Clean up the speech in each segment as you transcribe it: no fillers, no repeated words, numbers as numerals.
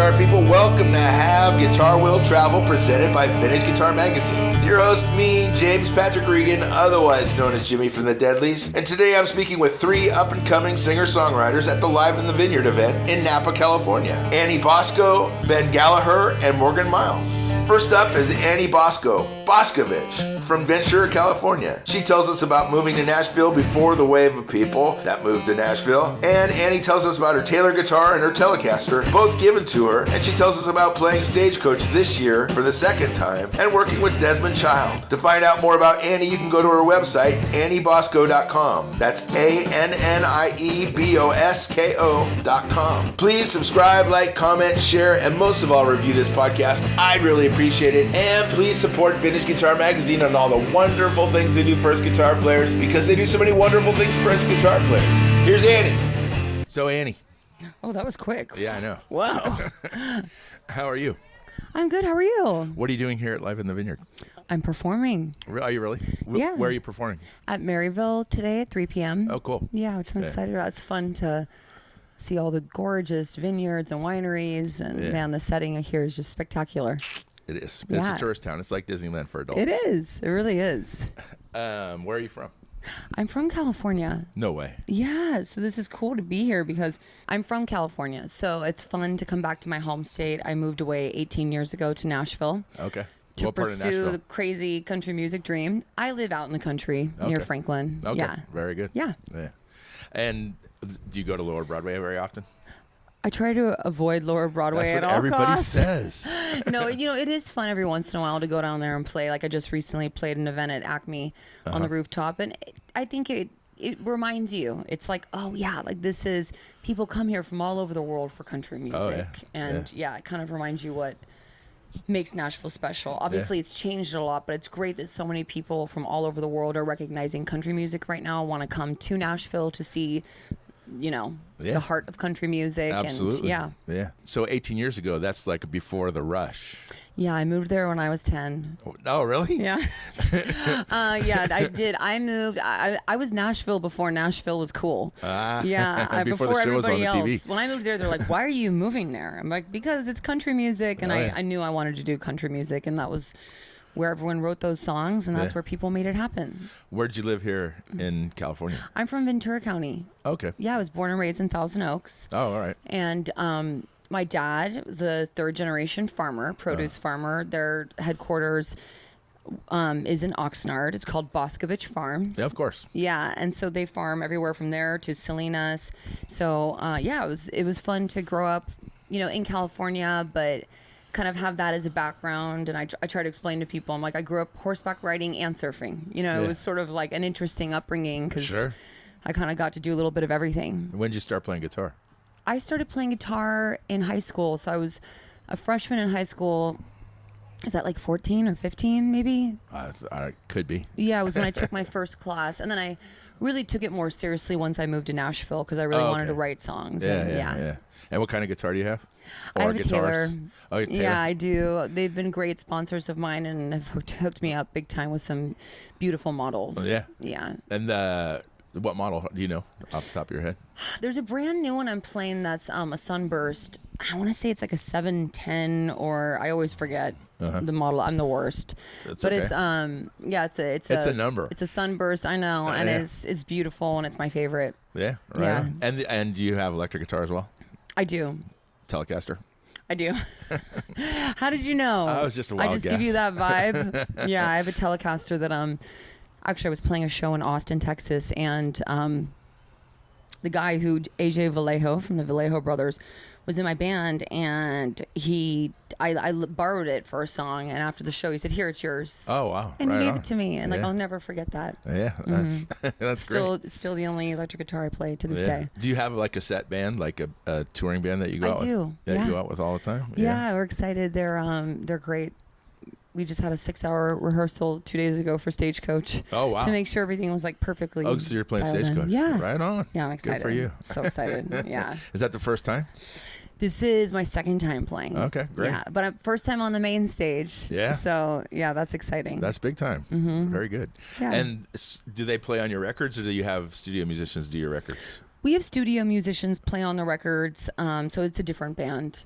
guitar people? Welcome to Have Guitar Will Travel, presented by Vintage Guitar Magazine. With your host, me, James Patrick Regan, otherwise known as Jimmy from the Deadlies. And today I'm speaking with three up-and-coming singer-songwriters at the Live in the Vineyard event in Napa, California. Annie Bosko, Ben Gallaher, and Morgan Myles. First up is Annie Bosko, Boskovich, from Ventura, California. She tells us about moving to Nashville before the wave of people that moved to Nashville. And Annie tells us about her Taylor guitar and her Telecaster, both given to her. And she tells us about playing Stagecoach this year for the second time and working with Desmond Child. To find out more about Annie, you can go to her website, anniebosko.com. That's ANNIEBOSKO.com. Please subscribe, like, comment, share, and most of all, review this podcast. I'd really appreciate it. And please support Vintage Guitar Magazine on all the wonderful things they do for us guitar players, because they do so many wonderful things for us guitar players. Here's Annie. So, Annie. Oh, that was quick. Yeah, I know. Wow. How are you? I'm good. How are you? What are you doing here at Live in the Vineyard? I'm performing. Are you really? Yeah. Where are you performing? At Maryville today at 3 p.m. Oh, cool. Yeah, which I'm excited about. It's fun to see all the gorgeous vineyards and wineries. And, man, the setting here is just spectacular. It is. It's a tourist town. It's like Disneyland for adults. It is. It really is. Where are you from? I'm from California. No way. Yeah, so this is cool to be here because I'm from California. So it's fun to come back to my home state. I moved away 18 years ago to Nashville. Okay. To what part of pursue Nashville? the crazy country music dream. I live out in the country near Franklin. Okay. Yeah. Very good. Yeah. And do you go to Lower Broadway very often? I try to avoid Lower Broadway at all costs. That's what everybody says. No, it is fun every once in a while to go down there and play. Like I just recently played an event at Acme on the rooftop, and I think it reminds you. It's like, oh yeah, like this is, people come here from all over the world for country music. And it kind of reminds you what makes Nashville special. Obviously it's changed a lot, but it's great that so many people from all over the world are recognizing country music right now, want to come to Nashville to see the heart of country music. Absolutely. And yeah. So 18 years ago, that's like before the rush. Yeah, I moved there when I was 10. Oh, really? Yeah. Yeah, I did. I moved. I was Nashville before Nashville was cool. Yeah, before the show was on the everybody TV. else. When I moved there, they're like, why are you moving there? I'm like, because it's country music. And I knew I wanted to do country music. And that was where everyone wrote those songs, and that's where people made it happen. Where'd you live here in California? I'm from Ventura County. Okay. Yeah, I was born and raised in Thousand Oaks. Oh, all right. And my dad was a third-generation farmer, produce farmer. Their headquarters is in Oxnard. It's called Boskovich Farms. Yeah, of course. Yeah, and so they farm everywhere from there to Salinas. So, it was fun to grow up, in California, but kind of have that as a background. And I try to explain to people, I'm like, I grew up horseback riding and surfing. It was sort of like an interesting upbringing because I kind of got to do a little bit of everything. When did you start playing guitar? I started playing guitar in high school. So I was a freshman in high school. Is that like 14 or 15 maybe? Could be. Yeah, it was when I took my first class. And then I really took it more seriously once I moved to Nashville because I really wanted to write songs. Yeah. And what kind of guitar do you have? I have a Taylor. Oh, a Taylor. Yeah, I do. They've been great sponsors of mine and have hooked me up big time with some beautiful models. Oh, yeah. Yeah. And what model do you know off the top of your head? There's a brand new one I'm playing that's a Sunburst. I want to say it's like a 710, or I always forget the model. I'm the worst. But it's it's a number. It's a Sunburst, I know, and it's beautiful and it's my favorite. Yeah, right. Yeah. And do you have electric guitar as well? I do. Telecaster? I do. How did you know? I was just a wild I just guess. give you that vibe. Yeah, I have a Telecaster that actually I was playing a show in Austin, Texas, and the guy who AJ Vallejo from the Vallejo Brothers was in my band, and I borrowed it for a song, and after the show he said, "Here, it's yours." Oh wow! And he gave it to me, and I'll never forget that. Yeah, that's great. It's still the only electric guitar I play to this day. Do you have like a set band, like a touring band that you go out with? I do. That you go out with all the time? Yeah, we're excited. They're great. We just had a 6-hour rehearsal 2 days ago for Stagecoach. Oh, wow. To make sure everything was like perfectly. Oh, so you're playing Stagecoach. Yeah. Right on. Yeah, I'm excited. Good for you. So excited. Yeah. Is that the first time? This is my second time playing. Okay, great. Yeah, but first time on the main stage. Yeah. So, yeah, that's exciting. That's big time. Mm-hmm. Very good. Yeah. And do they play on your records, or do you have studio musicians do your records? We have studio musicians play on the records, so it's a different band.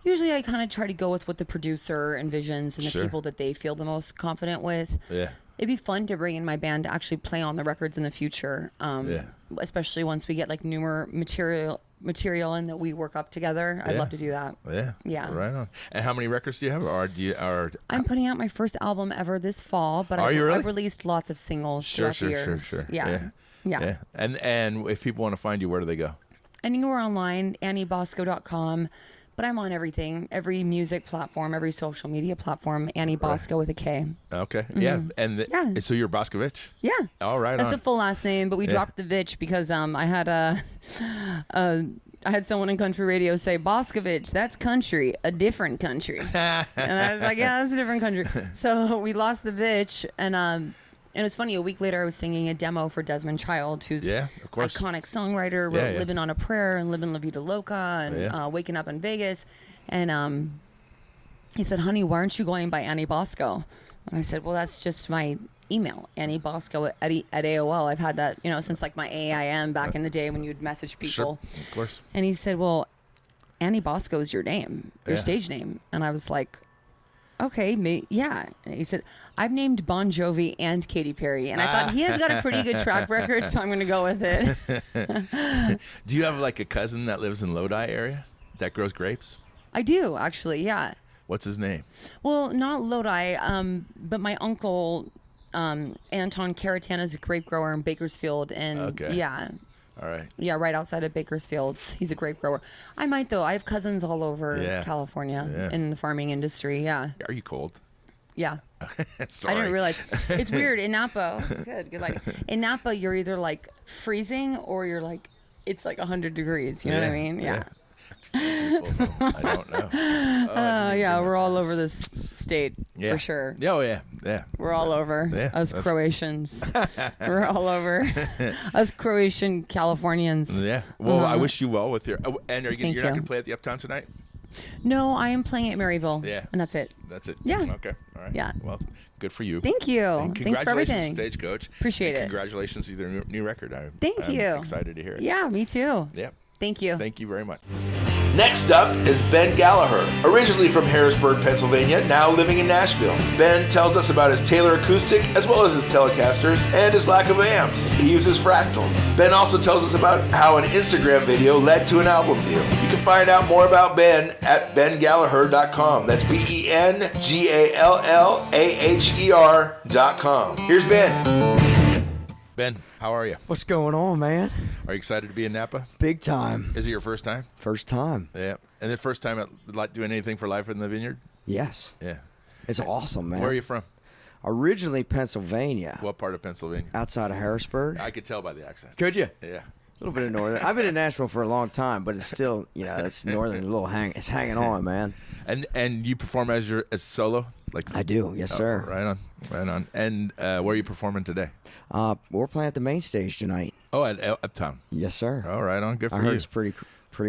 Usually I kind of try to go with what the producer envisions and the people that they feel the most confident with. Yeah. It'd be fun to bring in my band to actually play on the records in the future, especially once we get like newer material and that we work up together. I'd love to do that. Yeah. Right on. And how many records do you have? I'm putting out my first album ever this fall, but I've released lots of singles throughout the years. Sure. Yeah. And if people want to find you, where do they go? Anywhere online, AnnieBosko.com. But I'm on everything, every music platform, every social media platform. Annie Bosko with a K. Okay. Mm-hmm. Yeah. And so you're Boskovich? Yeah. All right. That's the full last name, but we dropped the Vich because I had someone in country radio say, Boskovich, that's country, a different country. And I was like, yeah, that's a different country. So we lost the Vich, and it was funny, a week later I was singing a demo for Desmond Child, who's iconic songwriter, wrote Living on a Prayer and Living La Vida Loca and Waking Up in Vegas. And he said, honey, why aren't you going by Annie Bosko? And I said, well, that's just my email, Annie Bosko at AOL. I've had that, since like my AIM back in the day when you'd message people. Sure, of course. And he said, well, Annie Bosko is your name, your stage name. And I was like, okay, yeah. And he said, I've named Bon Jovi and Katy Perry. And I thought he has got a pretty good track record, so I'm going to go with it. Do you have like a cousin that lives in Lodi area that grows grapes? I do, actually, yeah. What's his name? Well, not Lodi, but my uncle, Anton Caratan, is a grape grower in Bakersfield. And yeah. All right. Yeah, right outside of Bakersfield. He's a grape grower. I might, though. I have cousins all over California in the farming industry, yeah. Are you cold? Yeah. Sorry. I didn't realize. It's weird. In Napa, it's good lighting. In Napa, you're either like freezing or you're like, it's like 100 degrees. You know what I mean? Yeah. I don't know. Yeah, we're all over this state for sure. Oh, yeah. We're all over. Us Croatians. We're all over. Us Croatian Californians. Yeah. Well, I wish you well with your. Oh, and you're not going to play at the Uptown tonight? No, I am playing at Maryville. Yeah. And that's it. That's it. Yeah. Okay. All right. Yeah. Well, good for you. Thank you. And thanks for everything. Stagecoach. Appreciate it. Congratulations to your new record. Thank I'm you. Excited to hear it. Yeah, me too. Yeah. Thank you. Thank you very much. Next up is Ben Gallaher, originally from Harrisburg, Pennsylvania, now living in Nashville. Ben tells us about his Taylor acoustic as well as his Telecasters and his lack of amps. He uses fractals. Ben also tells us about how an Instagram video led to an album deal. You can find out more about Ben at bengallaher.com. That's BenGallaher.com. Here's Ben. Ben, how are you? What's going on, man? Are you excited to be in Napa? Big time. Is it your first time? First time. Yeah. And the first time doing anything for life in the Vineyard? Yes. Yeah. It's awesome, man. Where are you from? Originally Pennsylvania. What part of Pennsylvania? Outside of Harrisburg. I could tell by the accent. Could you? Yeah. A little bit of northern. I've been in Nashville for a long time, but it's still, it's northern. It's hanging on, man. And you perform as solo? I do, yes, sir. Right on. And where are you performing today? We're playing at the main stage tonight. Oh, at Uptown. Yes, sir. Oh, right on. Good for you. I heard it's pretty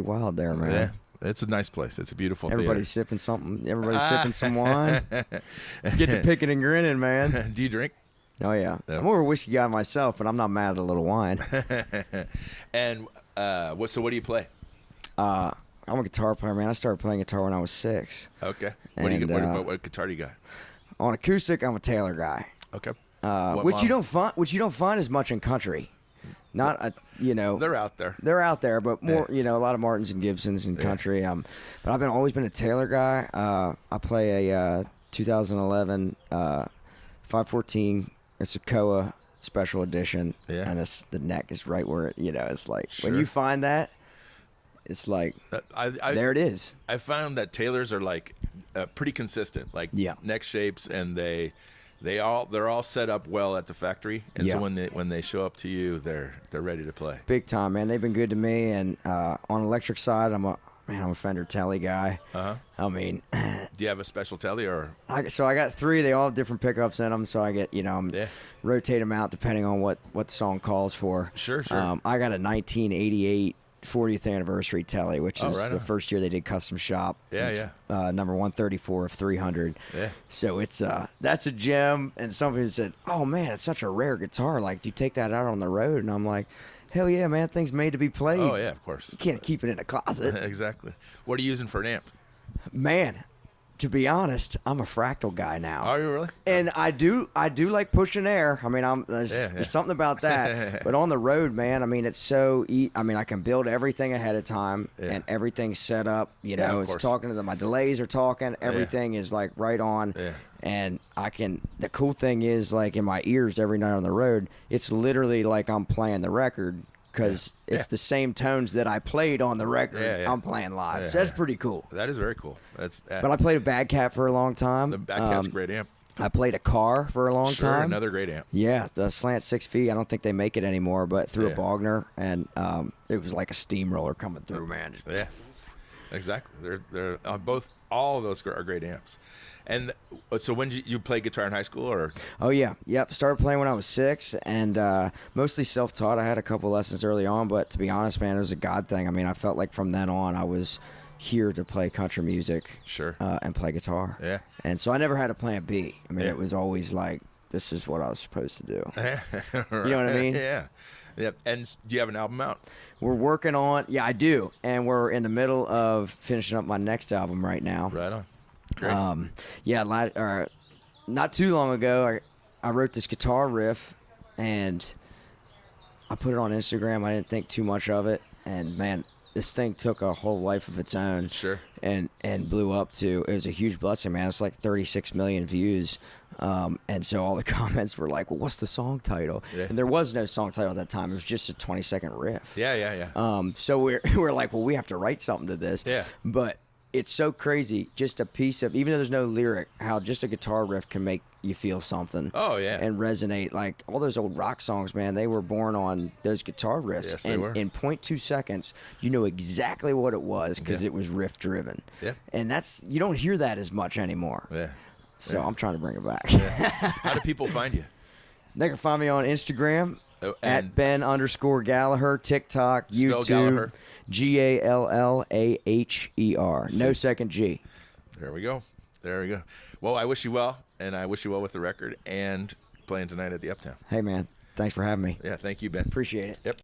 wild there, man. Yeah. It's a nice place. It's a beautiful Everybody's theater. sipping something. Everybody's sipping some wine. Get to picking and grinning, man. Do you drink? Oh, yeah. I'm more of a whiskey guy myself, but I'm not mad at a little wine. And so what do you play? I'm a guitar player, man. I started playing guitar when I was 6. Okay. What guitar do you got? On acoustic, I'm a Taylor guy. Okay. Which you don't find as much in country. Not they're out there. They're out there, but more a lot of Martins and Gibsons in country. But I've always been a Taylor guy. I play a 2011 514. It's a Koa special edition. Yeah. And the neck is right where it's like when you find that, it's like there it is. I found that Taylors are like pretty consistent, like neck shapes, and they're all set up well at the factory, and so when they show up to you, they're ready to play. Big time, man. They've been good to me, and on electric side, I'm a Fender Tele guy. I mean, do you have a special Tele or? So I got 3. They all have different pickups in them, so I get rotate them out depending on what the song calls for. Sure. I got a 1988 40th anniversary Tele, which is the first year they did custom shop. Number 134 of 300. Yeah. So it's that's a gem. And somebody said, "Oh man, it's such a rare guitar. Like, do you take that out on the road?" And I'm like, Hell yeah, man. Thing's made to be played. Oh yeah, of course. You can't keep it in a closet. Exactly. What are you using for an amp? Man, to be honest, I'm a fractal guy now. Are you really? And I do like pushing air. I mean, there's something about that. But on the road, man, I mean, it's so I mean, I can build everything ahead of time and everything's set up. You know, it's talking to them. My delays are talking. Everything is like right on. Yeah. And the cool thing is, like, in my ears every night on the road, it's literally like I'm playing the record. Because it's the same tones that I played on the record. I'm playing live, so that's pretty cool. That is very cool. But I played a Bad Cat for a long time. The Bad Cat's a great amp. I played a Car for a long time. Another great amp. Yeah, the Slant 6 feet. I don't think they make it anymore, but through a Bogner, and it was like a steamroller coming through, man. Yeah, exactly. They're both. All of those are great amps. And so when did you play guitar in high school, or? Oh yeah, yep. Started playing when I was 6, and mostly self-taught. I had a couple lessons early on, but to be honest, man, it was a God thing. I mean, I felt like from then on, I was here to play country music, and play guitar. Yeah. And so I never had a plan B. I mean, it was always like, this is what I was supposed to do. Right. You know what I mean? Yeah. Yeah. And do you have an album out? We're working on. Yeah, I do. And we're in the middle of finishing up my next album right now. Right on. Great. Not too long ago, I wrote this guitar riff, and I put it on Instagram. I didn't think too much of it, and man, this thing took a whole life of its own. Sure. And blew up to. It was a huge blessing, man. It's like 36 million views, and so all the comments were like, "Well, what's the song title?" Yeah. And there was no song title at that time. It was just a 20-second riff. Yeah. So we're like, well, we have to write something to this. Yeah. But it's so crazy, just a piece of, even though there's no lyric, how just a guitar riff can make you feel something. Oh, yeah. And resonate. Like, all those old rock songs, man, they were born on those guitar riffs. Yes, and they were. In 0.2 seconds, you know exactly what it was because it was riff driven. Yeah. And you don't hear that as much anymore. Yeah. So I'm trying to bring it back. Yeah. How do people find you? They can find me on Instagram at Ben_Gallaher, TikTok, Spell YouTube. Gallaher. Gallaher. No second G. There we go. Well, I wish you well, and I wish you well with the record and playing tonight at the Uptown. Hey, man. Thanks for having me. Yeah, thank you, Ben. Appreciate it. Yep.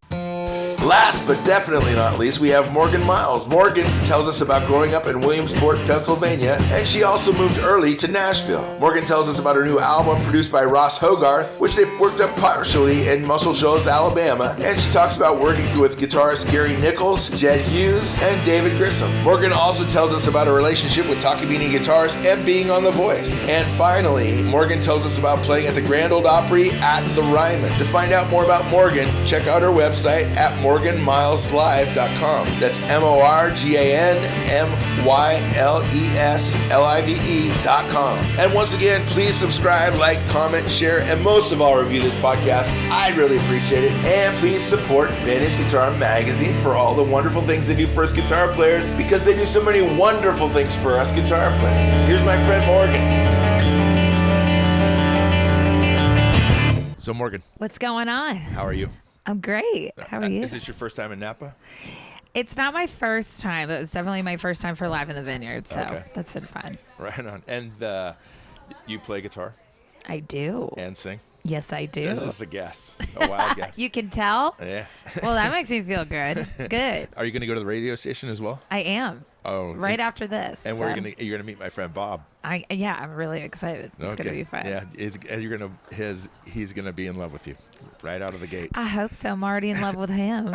Last but definitely not least, we have Morgan Myles. Morgan tells us about growing up in Williamsport, Pennsylvania, and she also moved early to Nashville. Morgan tells us about her new album produced by Ross Hogarth, which they worked up partially in Muscle Shoals, Alabama, and she talks about working with guitarists Gary Nichols, Jed Hughes, and David Grissom. Morgan also tells us about her relationship with Taki Beanie Guitars and being on The Voice. And finally, Morgan tells us about playing at the Grand Ole Opry at the Ryman. To find out more about Morgan, check out her website at morganmyleslive.com. That's MorganMyleslive.com. And once again, please subscribe, like, comment, share, and most of all, review this podcast. I'd really appreciate it. And please support Vintage Guitar Magazine for all the wonderful things they do for us guitar players, because they do so many wonderful things for us guitar players. Here's my friend Morgan. So, Morgan. What's going on? How are you? I'm great. How are you? Is this your first time in Napa? It's not my first time. It was definitely my first time for Live in the Vineyard, so that's been fun. Right on. And you play guitar? I do. And sing? Yes, I do. This is a guess. A wild guess. You can tell? Yeah. Well, that makes me feel good. Good. Are you going to go to the radio station as well? I am. Oh. Right after this. And you're going to meet my friend Bob. I'm really excited. It's going to be fun. Yeah, he's going to be in love with you right out of the gate. I hope so. I'm already in love with him.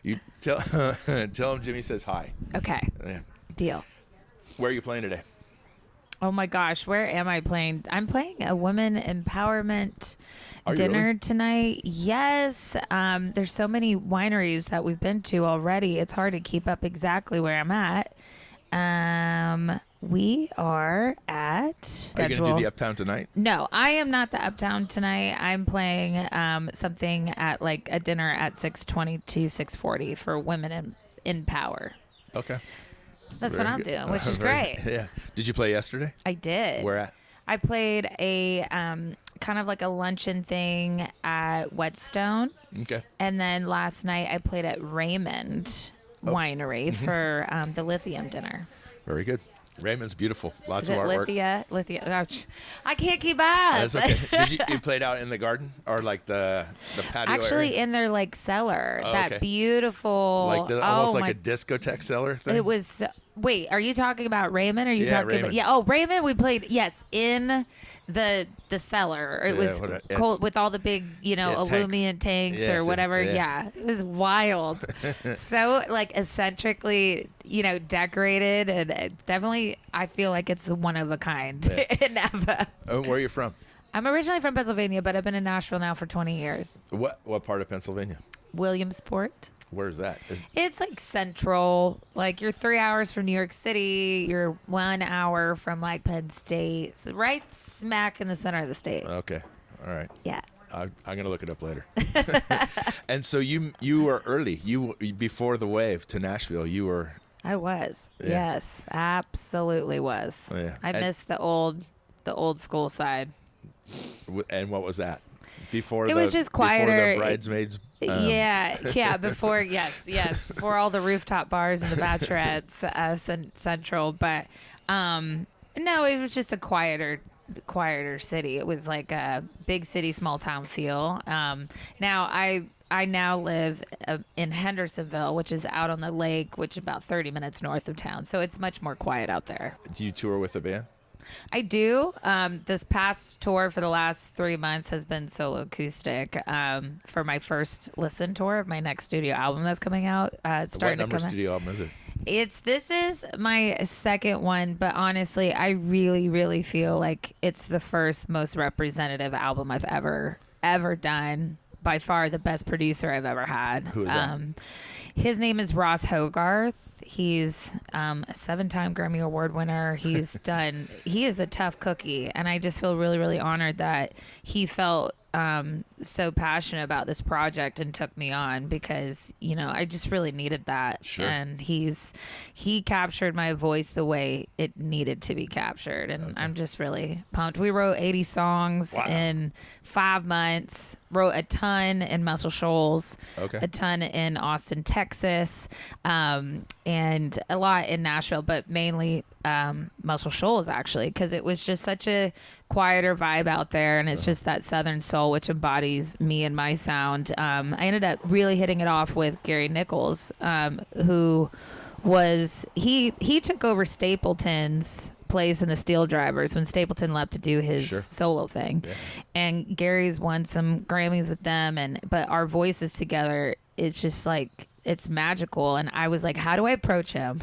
You tell him Jimmy says hi. Okay. Yeah. Deal. Where are you playing today? Oh my gosh, where am I playing? I'm playing a women empowerment dinner tonight. Yes. There's so many wineries that we've been to already. It's hard to keep up exactly where I'm at. We are at... Are you going to do the Uptown tonight? No, I am not the Uptown tonight. I'm playing something at like a dinner at 6:20 to 6:40 for women in power. Okay. That's what I'm doing, which is great. Yeah. Did you play yesterday? I did. Where at? I played a kind of like a luncheon thing at Whetstone. Okay. And then last night I played at Raymond Winery for the Lithium dinner. Very good. Raymond's beautiful. Lots Is of it artwork. Lithia? Ouch. I can't keep up. That's okay. You played out in the garden or like the patio Actually, area? in their like cellar, Oh, that okay. beautiful, Like almost like a discotheque cellar thing? It was. Wait, are you talking about Raymond? Or are you talking Raymond. about? Yeah. Oh, Raymond. We played. Yes, in the cellar. It was cold with all the big, Illuminant tanks Yeah, or whatever. yeah. Yeah, it was wild. So like eccentrically, decorated, and definitely I feel like it's one of a kind in Napa. Oh, where are you from? I'm originally from Pennsylvania, but I've been in Nashville now for 20 years. What part of Pennsylvania? Williamsport. Where's that? It's like central. Like you're 3 hours from New York City. You're 1 hour from like Penn State. So right smack in the center of the state. Okay. All right. Yeah. I'm gonna look it up later. And so you were early. You before the wave to Nashville. You were. I was. Yeah. Yes, absolutely was. Yeah. I missed the old school side. And what was that? Before It was just before quieter. the bridesmaids. Yeah. Before before all the rooftop bars and the bachelorettes, central. But no, it was just a quieter city. It was like a big city, small town feel. Now I now live in Hendersonville, which is out on the lake, which is about 30 minutes north of town. So it's much more quiet out there. Do you tour with a band? I do. This past tour for the last 3 months has been solo acoustic. For my first listen tour of my next studio album that's coming out. It's starting What number to come studio album is it? This is my second one, but honestly, I really, really feel like it's the first most representative album I've ever done. By far the best producer I've ever had. Who is that? His name is Ross Hogarth. He's a 7-time Grammy Award winner. He is a tough cookie. And I just feel really, really honored that he felt so passionate about this project and took me on because, I just really needed that. Sure. And he captured my voice the way it needed to be captured. And I'm just really pumped. We wrote 80 songs in 5 months, wrote a ton in Muscle Shoals, a ton in Austin, Texas, and a lot in Nashville, but mainly Muscle Shoals actually, because it was just such a quieter vibe out there, and it's just that Southern soul which embodies me and my sound. I ended up really hitting it off with Gary Nichols, who was he took over Stapleton's place in the Steel Drivers when Stapleton left to do his solo thing. Yeah. And Gary's won some Grammys with them, but our voices together, it's just like it's magical. And I was like, how do I approach him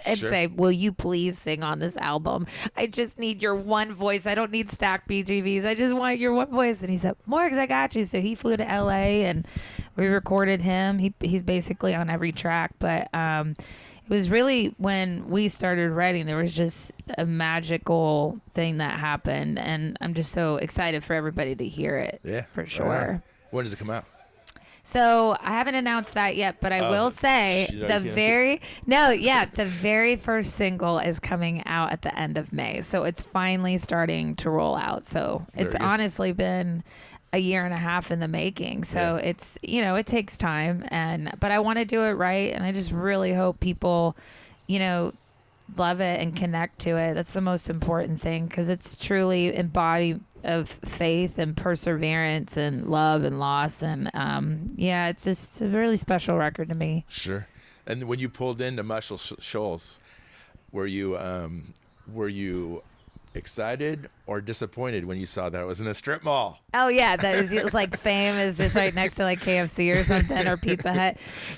and say, will you please sing on this album? I just need your one voice. I don't need stacked BGVs. I just want your one voice. And he said, Morgs, I got you. So he flew to LA and we recorded him. He's basically on every track, but it was really when we started writing, there was just a magical thing that happened. And I'm just so excited for everybody to hear it. Yeah, for sure. When does it come out? So I haven't announced that yet, but I will say the very first single is coming out at the end of May. So it's finally starting to roll out. So it's honestly been a year and a half in the making. So it's, it takes time, but I want to do it right. And I just really hope people, love it and connect to it. That's the most important thing, because it's truly embodied of faith and perseverance and love and loss. And it's just a really special record to me. Sure. And when you pulled into Muscle Shoals, were you excited or disappointed when you saw that it was in a strip mall? Oh yeah, it was like Fame is just right next to like KFC or something or Pizza Hut.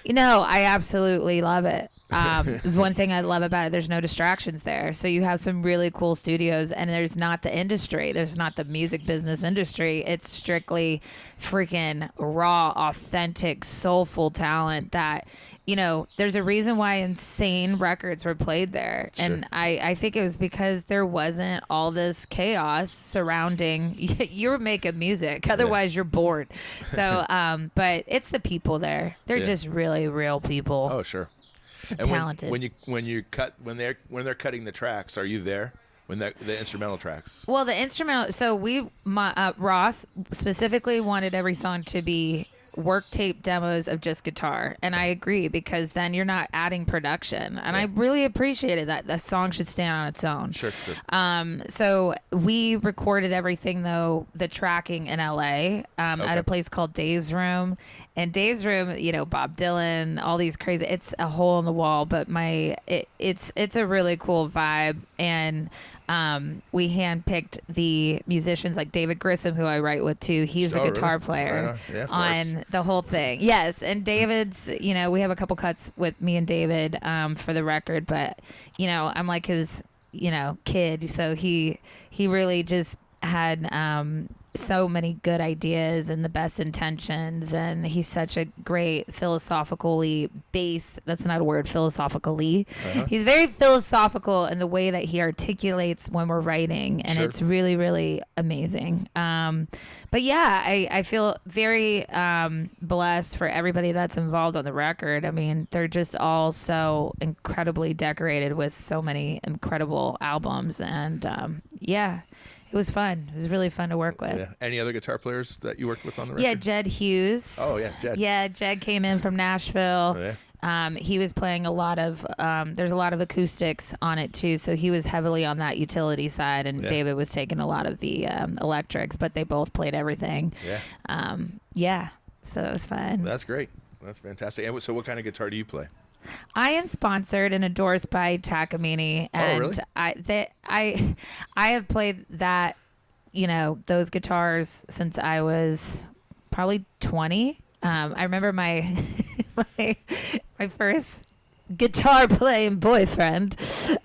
I absolutely love it. One thing I love about it, there's no distractions there. So you have some really cool studios, and there's not the industry. There's not the music business industry. It's strictly freaking raw, authentic, soulful talent that, there's a reason why insane records were played there. Sure. And I think it was because there wasn't all this chaos surrounding you were making music. Otherwise you're bored. So, but it's the people there. They're just really real people. Oh, sure. And talented. When they're cutting the tracks, are you there when the instrumental tracks? Well, the instrumental. So Ross specifically wanted every song to be work tape demos of just guitar. And I agree, because then you're not adding production. And I really appreciated that. The song should stand on its own. Sure. So we recorded everything, though, the tracking in LA at a place called Dave's Room. And Dave's Room, you know, Bob Dylan, all these crazy, it's a hole in the wall, but it's a really cool vibe. And we handpicked the musicians, like David Grissom, who I write with too. He's the guitar player on the whole thing. Yes. And David's, you know, we have a couple cuts with me and David for the record, but, you know, I'm like his, you know, kid. So he really just had so many good ideas and the best intentions, and he's such a great philosophically based, that's not a word, philosophically. He's very philosophical in the way that he articulates when we're writing, and it's really, really amazing. But yeah, I feel very blessed for everybody that's involved on the record. I mean, they're just all so incredibly decorated with so many incredible albums, and yeah, it was fun. It was really fun to work with. Yeah. Any other guitar players that you worked with on the record? Yeah, Jed Hughes. Oh, yeah, Jed. Yeah, Jed came in from Nashville. Oh, yeah. He was playing a lot of, there's a lot of acoustics on it too, so he was heavily on that utility side, and David was taking a lot of the electrics, but they both played everything. Yeah. So it was fun. That's great. That's fantastic. And so what kind of guitar do you play? I am sponsored and endorsed by Takamine, and really? I have played that, you know, those guitars since I was probably 20. I remember my my first guitar playing boyfriend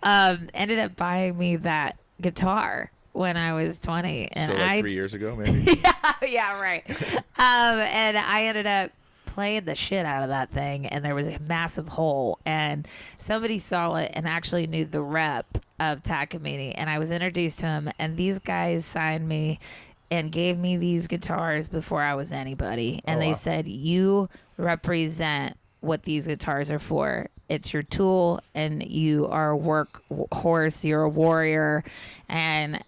ended up buying me that guitar when I was 20, and so like 3 years ago, maybe. yeah, right. And I ended up playing the shit out of that thing, and there was a massive hole, and somebody saw it and actually knew the rep of Takamine, and I was introduced to him, and these guys signed me and gave me these guitars before I was anybody, and they said, you represent what these guitars are for. It's your tool, and you are a work horse, you're a warrior, and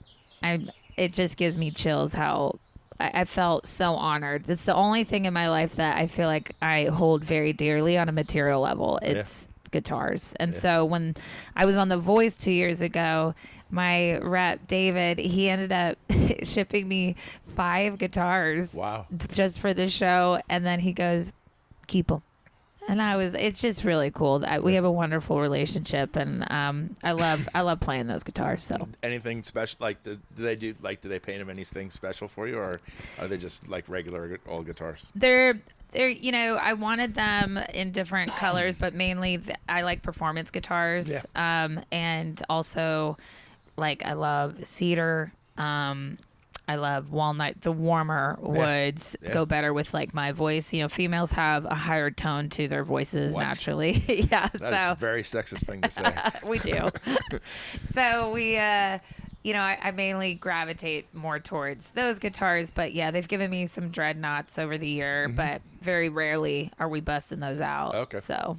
it just gives me chills how I felt so honored. That's the only thing in my life that I feel like I hold very dearly on a material level. It's guitars. And so when I was on The Voice 2 years ago, my rep, David, he ended up shipping me 5 guitars. Wow. Just for the show. And then he goes, keep them. And it's just really cool that we have a wonderful relationship, and I love playing those guitars. So anything special, like do they paint them anything special for you, or are they just like regular old guitars? They're you know, I wanted them in different colors, but mainly I like performance guitars. And also, like, I love cedar. I love walnut. The warmer woods go better with, like, my voice. You know, females have a higher tone to their voices naturally. That's a very sexist thing to say. We do. So we, you know, I mainly gravitate more towards those guitars. But yeah, they've given me some dreadnoughts over the year, but very rarely are we busting those out. Okay. So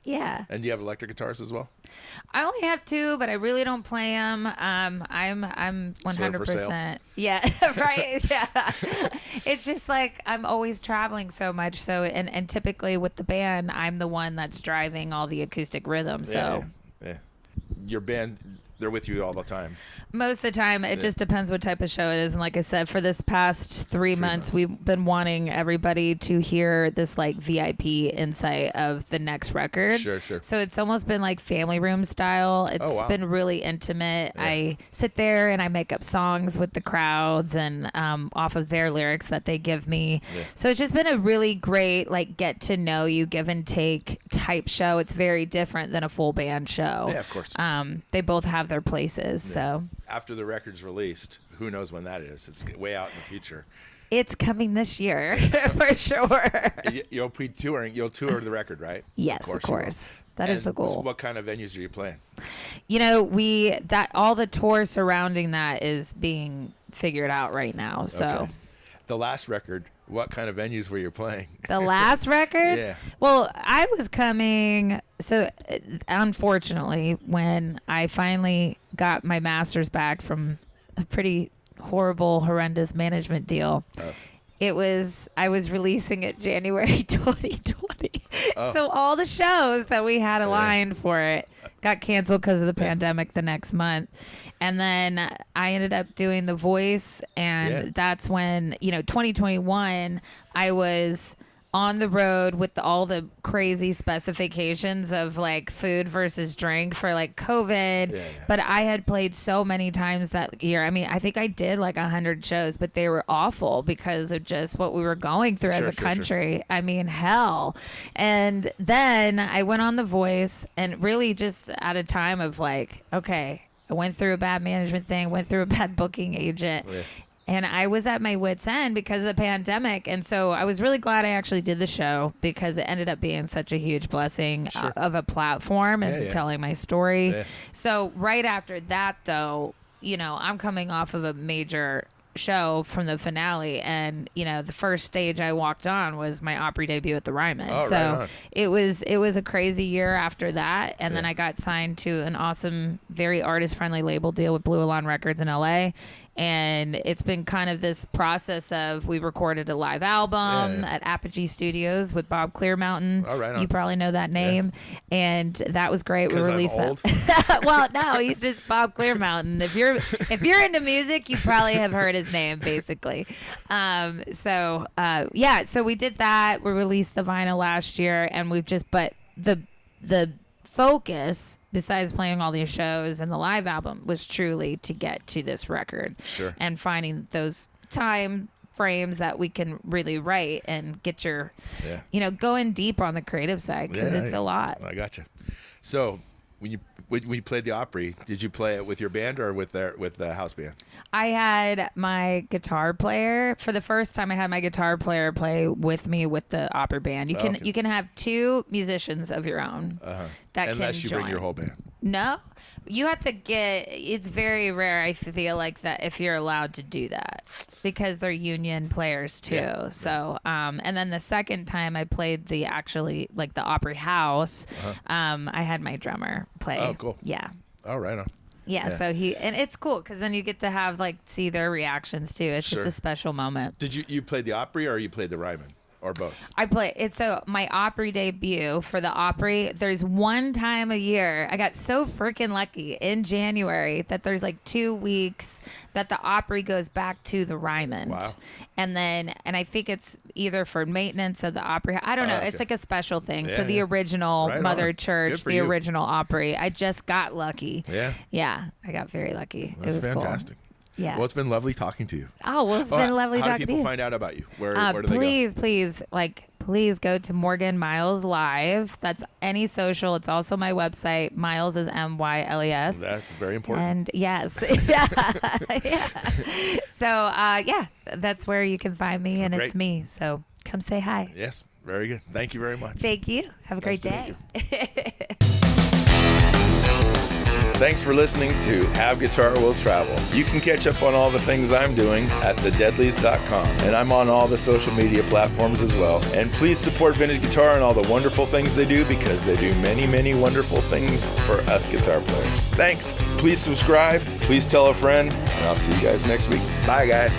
yeah. And do you have electric guitars as well? I only have 2, but I really don't play them. I'm 100%. Yeah, right. Yeah. It's just like I'm always traveling so much. So and typically with the band, I'm the one that's driving all the acoustic rhythm. So your band, they're with you all the time. Most of the time. It just depends what type of show it is. And like I said, for this past 3 months, we've been wanting everybody to hear this like VIP insight of the next record. Sure. So it's almost been like family room style. It's been really intimate. Yeah. I sit there and I make up songs with the crowds and off of their lyrics that they give me. Yeah. So it's just been a really great like get to know you, give and take type show. It's very different than a full band show. Yeah, of course. They both have their places. Yeah. So after the record's released, who knows when that is? It's way out in the future. It's coming this year for sure. You'll be touring. You'll tour the record, right? Yes, of course. That is the goal. What kind of venues are you playing? You know, all the tour surrounding that is being figured out right now. So, okay. The last record, what kind of venues were you playing? The last record? Yeah. Well, I was coming. So, unfortunately, when I finally got my master's back from a pretty horrible, horrendous management deal, I was releasing it January 2020. So all the shows that we had aligned for it got canceled because of the pandemic the next month. And then I ended up doing The Voice, and that's when, 2021, I was on the road with all the crazy specifications of like food versus drink for like COVID. But I had played so many times that year. I mean, I think I did like 100 shows, but they were awful because of just what we were going through as a country. I mean, hell. And then I went on The Voice, and really just at a time of like, okay, I went through a bad management thing, went through a bad booking agent. And I was at my wit's end because of the pandemic. And so I was really glad I actually did the show, because it ended up being such a huge blessing of a platform and telling my story. So right after that, though, I'm coming off of a major show from the finale, and the first stage I walked on was my Opry debut at the Ryman. So it was a crazy year after that, and then I got signed to an awesome, very artist friendly label deal with Blue Alon Records in LA. And it's been kind of this process of, we recorded a live album at Apogee Studios with Bob Clearmountain. You probably know that name. And that was great. We released that. Well, no, he's just Bob Clearmountain. If you're into music, you probably have heard his name, basically. So we did that. We released the vinyl last year, and but the focus, besides playing all these shows and the live album, was truly to get to this record and finding those time frames that we can really write and get your going deep on the creative side, because it's a lot. I gotcha. So when you played the Opry, did you play it with your band or with the house band? I had my guitar player. For the first time, I had my guitar player play with me with the Opry band. You can have two musicians of your own that unless can you join. Bring your whole band. No, you have to it's very rare, I feel like, that if you're allowed to do that, because they're union players too. So and then the second time I played the Opry house, I had my drummer play. Oh, cool. Yeah. Oh, right on. Yeah, so and it's cool because then you get to have see their reactions too. It's just a special moment. Did you play the Opry or you played the Ryman? Or both? I play it. So my Opry debut for the Opry, there's one time a year. I got so freaking lucky in January that there's 2 weeks that the Opry goes back to the Ryman. Wow. And I think it's either for maintenance of the Opry. I don't know. Okay. It's a special thing. So the original Mother Church, the original Opry, I just got lucky. Yeah. Yeah. I got very lucky. That's it was fantastic. Cool. Yeah. Well, it's been lovely talking to you. Oh, well, it's been lovely talking to you. How do people find out about you? Where do they go? Please go to Morgan Myles Live. That's any social. It's also my website. Myles is MYLES. That's very important. And yes. yeah. So, that's where you can find me, and it's me. So come say hi. Yes. Very good. Thank you very much. Thank you. Have a great day. Thanks for listening to Have Guitar Will Travel. You can catch up on all the things I'm doing at thedeadlies.com. And I'm on all the social media platforms as well. And please support Vintage Guitar and all the wonderful things they do, because they do many, many wonderful things for us guitar players. Thanks. Please subscribe. Please tell a friend. And I'll see you guys next week. Bye, guys.